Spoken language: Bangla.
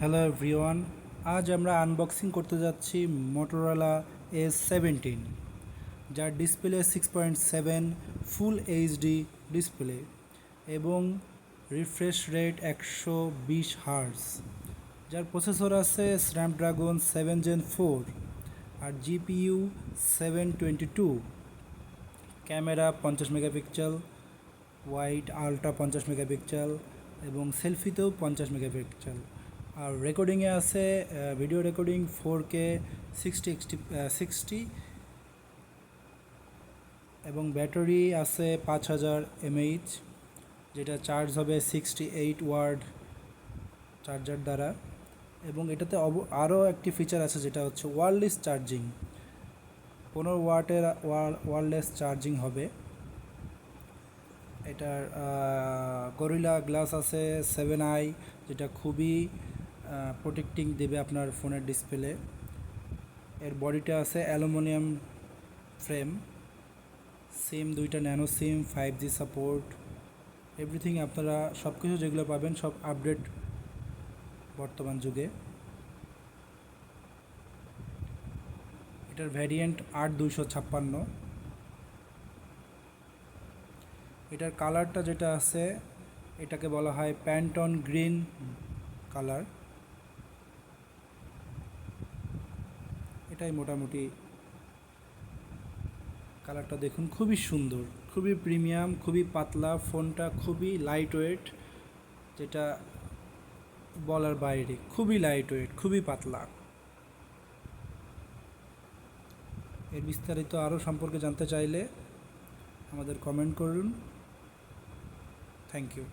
হ্যালো এভরিওয়ান, আজ আমরা আনবক্সিং করতে যাচ্ছি মোটোরোলা S17, যার ডিসপ্লে 6.7 ফুল এইচডি ডিসপ্লে এবং রিফ্রেশ রেট 120 হার্টজ, যার প্রসেসর আছে স্ন্যাপড্রাগন 7 Gen 4 আর GPU 722, camera 50 megapixel, wide ultra 50 megapixel এবং সেলফিতেও 50 মেগাপিক্সেল। আর রেকর্ডিংয়ে আছে ভিডিও রেকর্ডিং 4K 60 এবং ব্যাটারি আছে 5000 mAh, যেটা চার্জ হবে 68 ওয়াট চার্জার দ্বারা। এবং এটাতে আরও একটি ফিচার আছে, যেটা হচ্ছে ওয়্যারলেস চার্জিং। 15 ওয়াটের ওয়্যারলেস চার্জিং হবে। এটার গরিলা গ্লাস আছে 7i, যেটা খুবই প্রোটেক্টিং দেবে আপনার ফোনের ডিসপ্লে। এর বডিটা আছে অ্যালুমিনিয়াম ফ্রেম, সিম দুইটা ন্যানো সিম, 5G সাপোর্ট, এভরিথিং আপনারা সব কিছু যেগুলো পাবেন সব আপডেট বর্তমান যুগে। এটার ভ্যারিয়েন্ট 8256। এটার কালারটা যেটা আছে এটাকে বলা হয় প্যান্টন গ্রিন কালার। এটাই মোটামুটি কালারটা দেখুন, খুবই সুন্দর, খুবই প্রিমিয়াম, খুবই পাতলা। ফোনটা খুবই লাইট ওয়েট, যেটা বলার বাইরে, খুবই লাইট ওয়েট, খুবই পাতলা। এর বিস্তারিত আরও সম্পর্কে জানতে চাইলে আমাদের কমেন্ট করুন। Thank you.